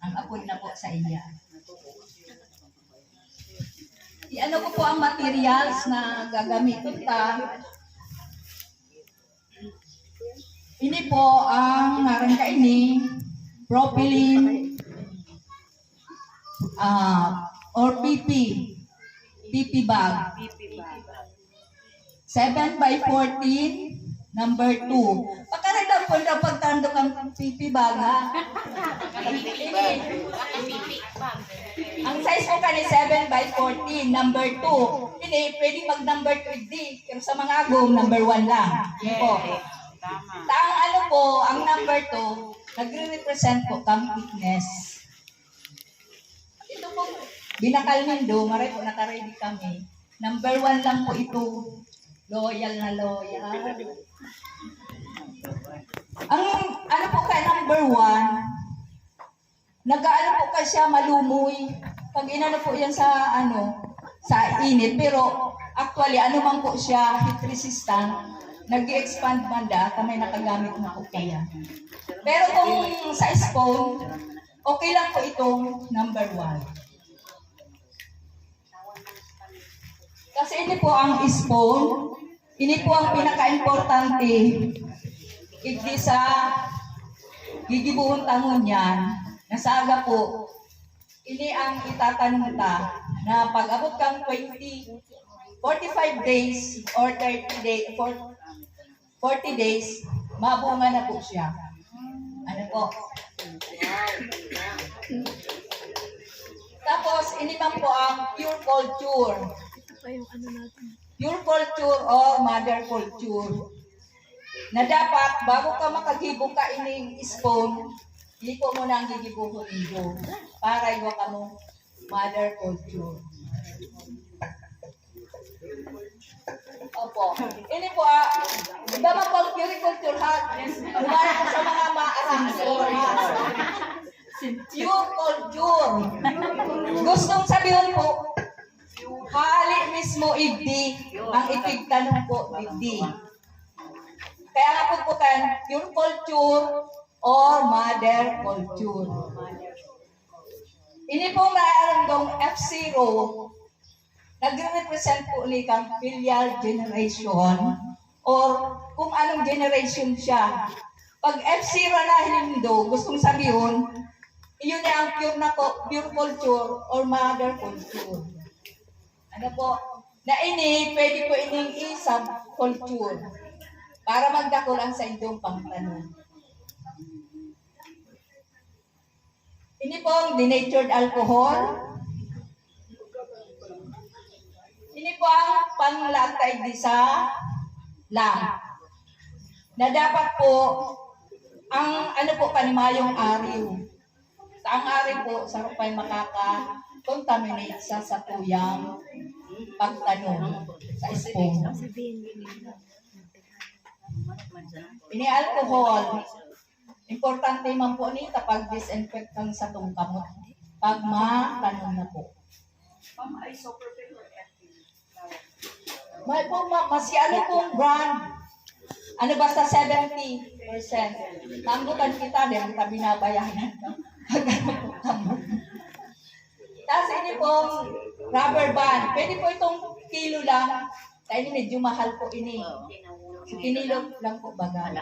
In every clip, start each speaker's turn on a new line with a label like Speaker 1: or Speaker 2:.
Speaker 1: Ang apoy na po sa iya. Iano ko po ang materials na gagamitin ta. Ini po ang narangka ini, propylene or PP bag. 7 by 14, number 2. Pagkaragdag po na pagtandok ang PP bag, ha? Ang size ko ka ni 7 by 14, number 2. Hindi, pwede mag-number 2 di. Pero sa mga agong, number 1 lang. Yun po. Ang ano po, ang number 2, nagre-represent po kang thickness. Ito po, binakal nindo, maray po nakaready kami. Number 1 lang po ito. Loyal na loyal. Ang ano po kay number 1, nag-aano po ka siya malumoy. Pag inano po yan sa sa init, pero actually ano man po siya heat resistant, nag-expand man da, kamay nakagamit na po kaya. Pero kung sa phone, okay lang po itong number 1. Kasi ini po ang spoon, ini po ang pinaka-importante. Hindi sa gigibuhon tangon yan, nasaga po, ini ang itatanong ta na pag abot kang 45 days or 30 days, 40 days, mabunga na po siya. Ano po? Tapos, ini man po ang pure culture. Pure culture or mother culture. Na dapat, bago ka makagibong ka ining spoon, lipo mo na ang gigibuhon niyo para iwa ka mo mother culture. Opo. Ini po, iba man po ang puriculture ha. Lumara po sa mga maarangsor. Pure culture. Gustong sabihin po, hali mismo igdi, ang ipigtanong po igdi. Kaya nga po kan, pure culture or mother culture. Ini po mayroong F0, nagre-represent po ni kang filial generation or kung anong generation siya. Pag F0 na hinindo, gustong sabihin, iyon na ang pure culture or mother culture. Ano po? Na ini, pwede po ining i-sub-culture para magdakulan sa inyong pangtanong. Ini po ang denatured alcohol. Ini po ang panlatay di sa lang. Na dapat po, ang ano po kanimayong ariw. Ang ariw po, sa rupay makaka-contaminate sa tuyang pagtanong sa spoon. Ini alcohol. Importante man po ni kapag disinfectant sa tong kamot. Pag matanong na po. May po, ano pong brand? Ano basta 70%. Tanggutan kita din, kita binabayaran. Tapos ini pong rubber band. Pwede po itong kilo lang. Kaya ini medyo mahal po ini. Kinilo lang po baga.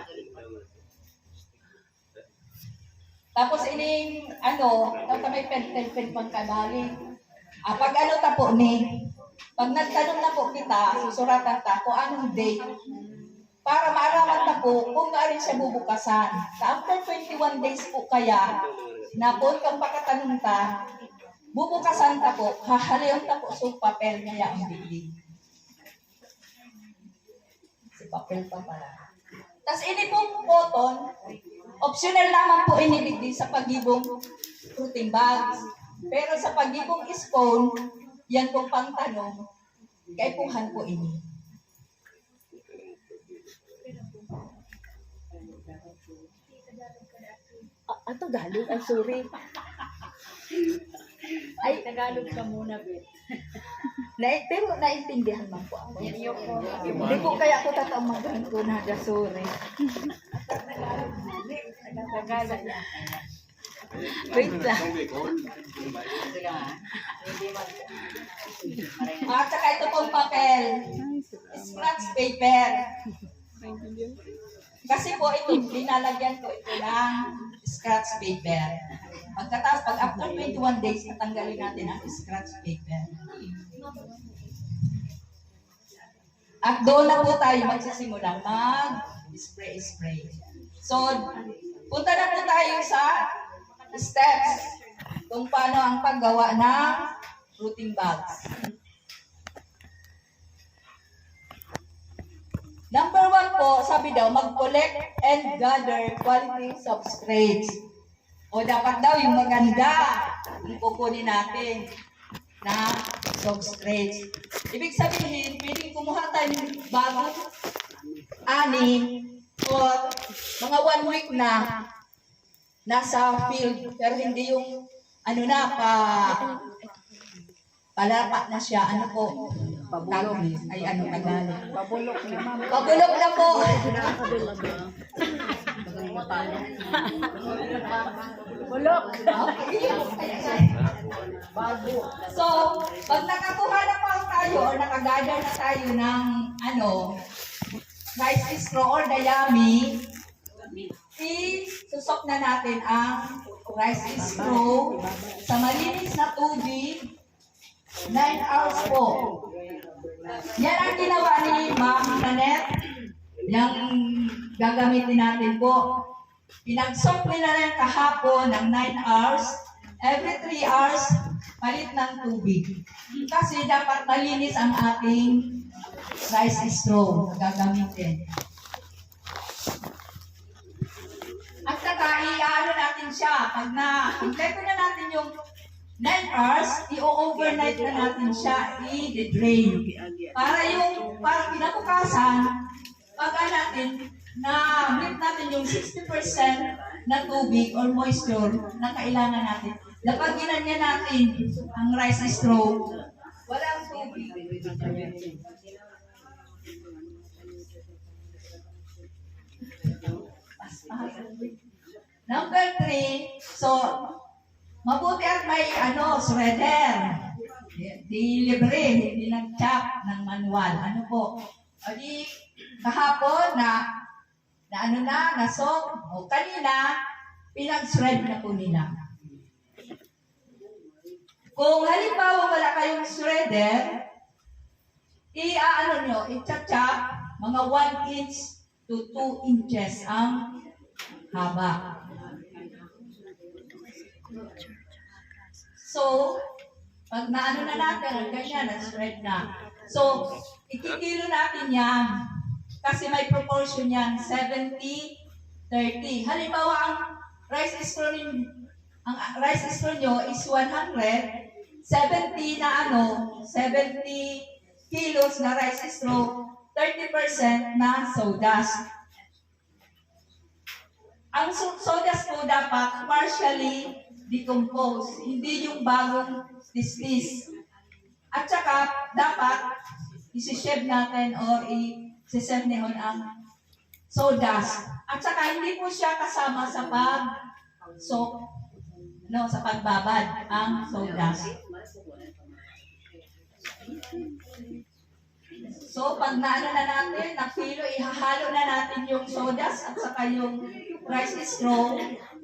Speaker 1: Tapos ini, may pen pang kabali. Pag tapo ni, pag nagtanong na po kita, susuratan ta kung anong date, para maaraman na po kung gaarin siya bubukasan. After 21 days po kaya, na po kang pakatanong ta, bubukasan ta po, hahalayon ta po sa papel niya ang bibig. Si papel pa pala. Tapos ini pong cotton, optional naman po inibigdi sa pagibong fruiting bags. Pero sa pagibong spoon, yan pong pangtanong, kaipuhan po ini.
Speaker 2: Ato Tagalog? Ay, sorry.
Speaker 3: Ay, Tagalog ka muna, Bet.
Speaker 2: Pero naintindihan man po ako. Hindi po kaya ako tataong magaling ko na sorry.
Speaker 3: Tagalog.
Speaker 2: Wait lang.
Speaker 1: At saka ito pong papel. Scratch paper. Kasi po ito, linalagyan ko ito ng scratch paper. Pagkatapos, pag after 21 days, natanggalin natin ang scratch paper. At doon na po tayo magsisimulang mag-spray. So, punta na po tayo sa steps kung paano ang paggawa ng fruiting bags. Number 1 po, sabi daw, mag-collect and gather quality substrates. O dapat daw yung maganda yung kukunin natin na substrates. Ibig sabihin, pwedeng kumuha tayo ng bagong ani o mga 1 week na nasa field, pero hindi yung ano na, palapa na siya. Ano po? Pabulok. Ay, ano Tagalog?
Speaker 2: Pabulok ni ma'am.
Speaker 1: Pabulok na po.
Speaker 2: Bulok.
Speaker 1: So, pag nakakuha na po tayo or nakagather na tayo ng rice straw or dayami, isusok na natin ang rice straw sa malinis na tubig 9 hours po. Yan ang ginawa ni Ma'am Nanette. Yung gagamitin natin po. Pinagsok nila rin kahapon ng 9 hours. Every 3 hours, palit ng tubig. Kasi dapat malinis ang ating rice straw na gagamitin. At saka, i-ano natin siya. Pag na-kompleto na natin yung 9 hours, i-overnight na natin siya, i-drain. Para kinabukasan, pag natin, na-meet natin yung 60% na tubig or moisture na kailangan natin. Lapagin niya natin ang rice straw, walang tubig. Number 3, so, mabuti at may shredder. Di libre, hindi nag-chop ng manual. Ano po? O di, kahapon nasok, o kanina, pinag-shred na po nila. Kung halimbawa wala kayong shredder, i-chop, mga 1 inch to 2 inches ang haba. So, pag naano na natin, ang ganyan, na-shred na. So, ikikilo natin yan. Kasi may proportion yan, 70-30. Halimbawa, ang rice straw nyo is 100, 70 kilos na rice straw, 30% na sawdust. Ang sawdust po dapat partially decompose, hindi yung bagong tistis. At saka, dapat isi-shave natin or isi-sernihon ang sawdust. At saka, hindi po siya kasama sa sa pagbabad ang sawdust. So, pag naano na natin, na-kilo, ihahalo na natin yung sawdust at saka yung rice straw.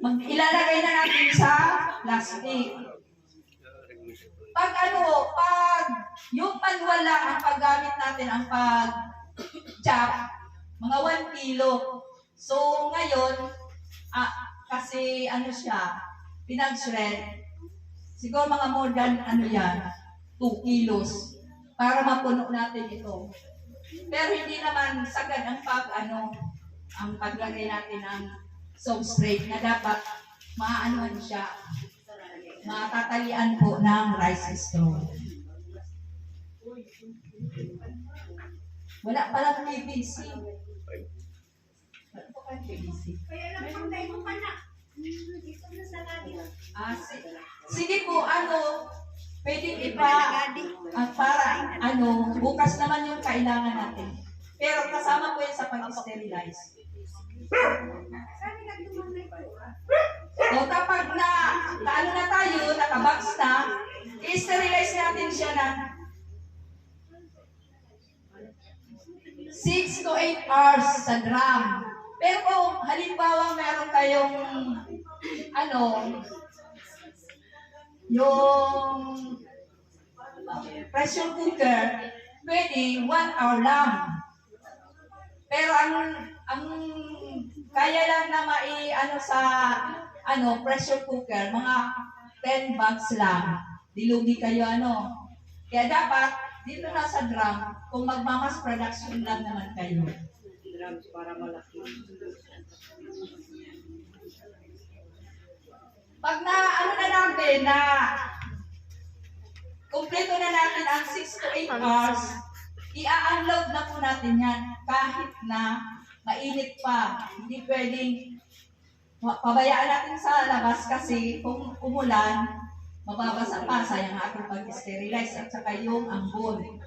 Speaker 1: Ilalagay na natin sa plastic. Pag yung manual lang ang paggamit natin, ang pag-chop, mga 1 kilo. So, ngayon, kasi siya, pinag-shred, siguro mga more than 2 kilos para mapuno natin ito. Pero hindi naman sagad ang ang paglagay natin ng substrate na dapat maanuhan siya, matatalian po ng rice straw. Wala palang PVC. Wala po kang PVC. Sige po, pwedeng para bukas naman yung kailangan natin. Pero kasama po yan sa pag-sterilize. So kapag I-sterilize natin siya ng 6 to 8 hours sa drum. Pero kung halimbawa meron kayong ano, yung pressure cooker, pwede 1 hour lang. Pero ang kaya lang na ano sa pressure cooker, mga 10 bags lang. Dilugi kayo Kaya dapat dito na sa drum, kung magmamas production lang naman kayo.
Speaker 3: Drums para malaki.
Speaker 1: Pag na natin na kumpleto na natin ang 6 to 8 hours, i-unload na po natin yan kahit na mainit pa. Hindi pwedeng pabayaan natin sa labas kasi kung umulan, mababasa pa, sayang ating pag-sterilize at saka yung ambon.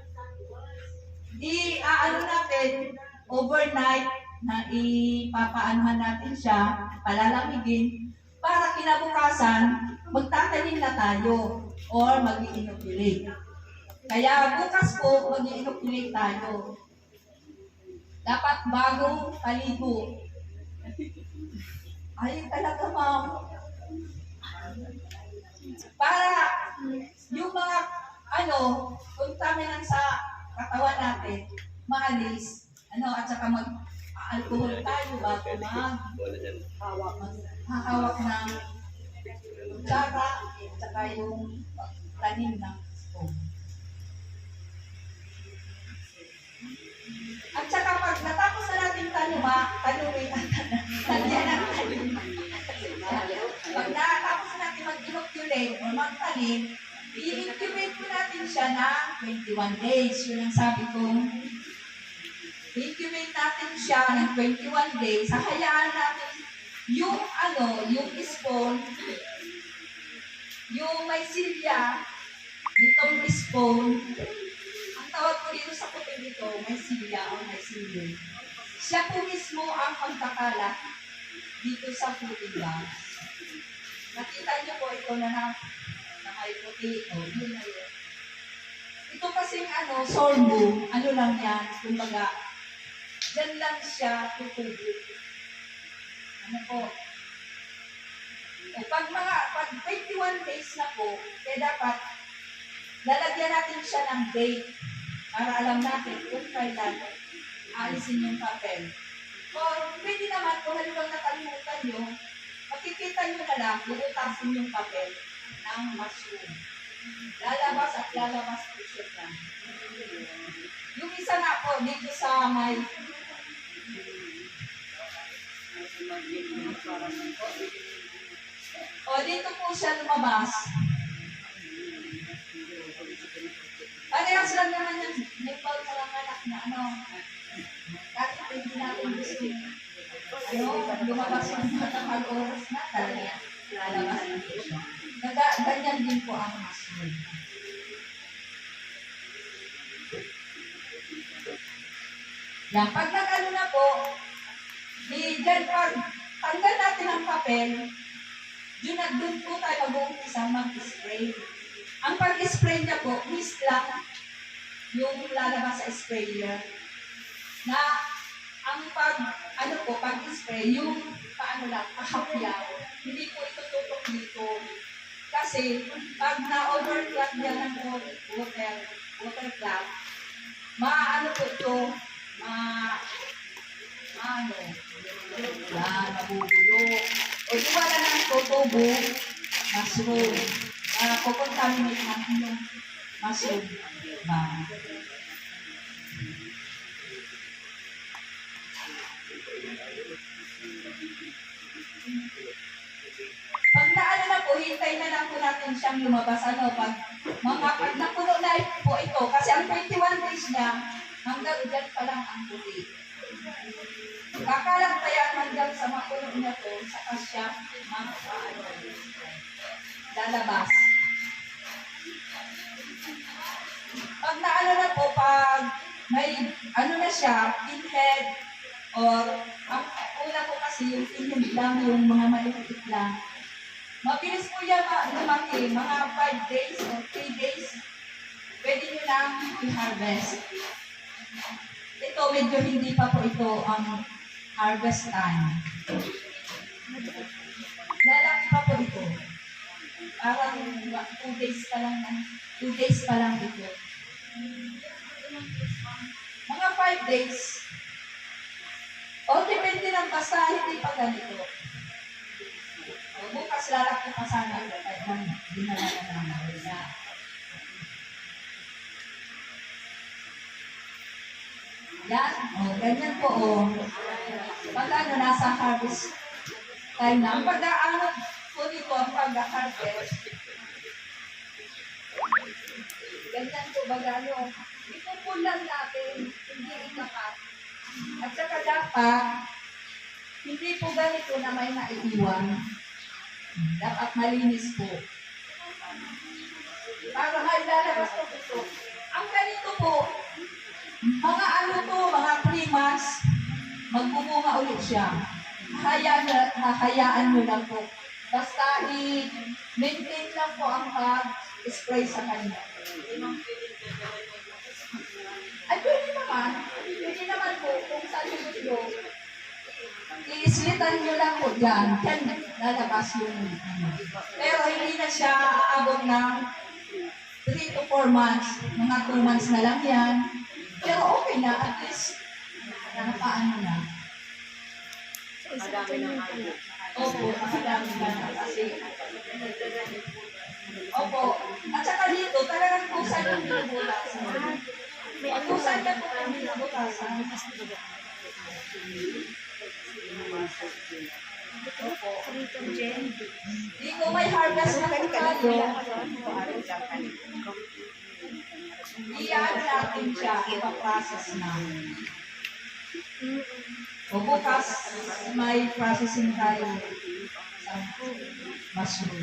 Speaker 1: Natin overnight na ipapaanuhan natin siya, palalamigin, para kinabukasan, magtatanim na tayo or mag-i-inoculate. Kaya bukas po, mag-i-inoculate tayo. Dapat bagong paligo. Ay, talaga ma'am. Para yung mga contaminants sa katawan natin, maalis, at saka mag-alcohol tayo bago hahawak ng kutsara, at saka yung tanim ng stove. At saka pag natapos na natin tanumin, lagyan ng tanim. Pag natapos na natin mag-inoculate o magtanim, i-incubate po natin siya ng 21 days. Yun ang sabi ko. I-incubate natin siya ng 21 days. Hayaan natin yung spawn, yung may silya, itong spawn, ang tawag ko dito sa puting ito, may silya o may silya. Siya po mismo ang magkakalat dito sa puting box. Nakita niyo po ito na may puti ito, yun na yun. Ito kasing sorbo, lang yan, kumbaga, dyan lang siya tutubo. Po. O pag 21 days na po, kaya dapat lalagyan natin siya ng date para alam natin kung kailan aalisin yung papel. O pwede naman kung halimbawa nakalimutan nyo, makikita nyo na lang, bubutasin yung papel ng mushroom. Lalabas at lalabas po siya dyan. Yung isa na po dito sa may dito po siya lumabas. Parehas lang naman yung nipple sa lang anak na kahit hindi natin gusto lumabas yung matang oras na talaga lalabas na siya. Ganyan din po ang mushroom. Yan, pag na po, dyan pag tanggal natin ang papel, doon po tayo mag-uumpisa mag-spray. Ang pag-spray niya po, mist lang yung lalabas sa sprayer. Na ang pag-spray, yung kahapyaw. Hindi po ito tutok dito. Kasi pag na-overclock yan ng water clock, po ito, nabubulok. O wala ng tutubo, mushroom. Kukontaminate natin yung mushroom. Pag na po, hintay na lang po natin siyang lumabas. Pag napuno na po ito, kasi ang 21 days niya, hanggang dyan pa lang ang puti. Kakalang kaya hanggang sa mapuno niya to, saka siya lalabas. Pag na po, pag may na siya, pinhead, or ang una po kasi yung pinhead lang, yung mga maliliit lang, Mabilis po yan lumaki, mga 5 days or 3 days, pwede nyo lang i-harvest. Ito, medyo hindi pa po ito ang harvest time. Lalaki pa po ito. Parang 2 days pa lang, 2 days pa lang ito. Mga 5 days. O, depende lang, basta hindi pa ganito. Bukas lalaki pa sana ito kahit man dinala na namin. Yan, ganyan po Pag nasa harvest time na, ang pag-aanot po dito ang pag-harvest. Ganyan po ipupulan natin, hindi ikakat. At saka dapat, hindi po ganito na may naiiwan. Dapat malinis po. Para lalabas po ito. Ang ganito po, mga 3 months, magbubunga ulit siya. Hahayaan nyo lang po. Basta i-maintain lang po ang pag-spray sa kanya. Ay, pwede naman po, kung saan yung gusto. I-slitan nyo lang po dyan. Yan, lalabas yung Pero hindi na siya aabot ng 3 to 4 months. Mga 2 months na lang yan. Pero okay na, at least, nakapaano na.
Speaker 3: Madami ng ayaw.
Speaker 1: Opo, makadami na kasi. Opo. At saka dito, talagang kusan yung binubutasan. Kusan na po yung binubutasan. Opo. Dito may harvest na po tayo. Iyan natin siya, ipaprocess na. O bukas, may processing tayo sa mushroom.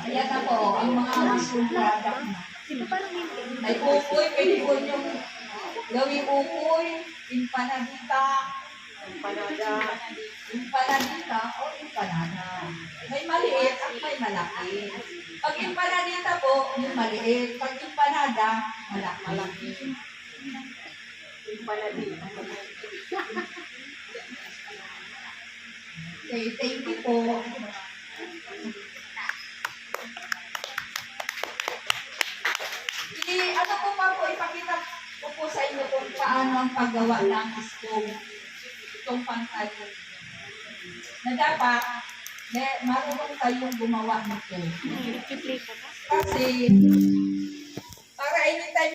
Speaker 1: Ayan na po, ang mga mushroom product na. May ukoy, pwede po yung gawing ukoy, empanadita, empanadita o empanada. May maliit at may malaki. Pag empanadita po, yung maliit. Pag empanada, malaki. Okay, thank you po. Ano po pa po, ipakita ko po sa inyo kung paano ang paggawa ng stove. Itong pangkayo. Na dapat, marunong kayong gumawa nito. Kasi, para anytime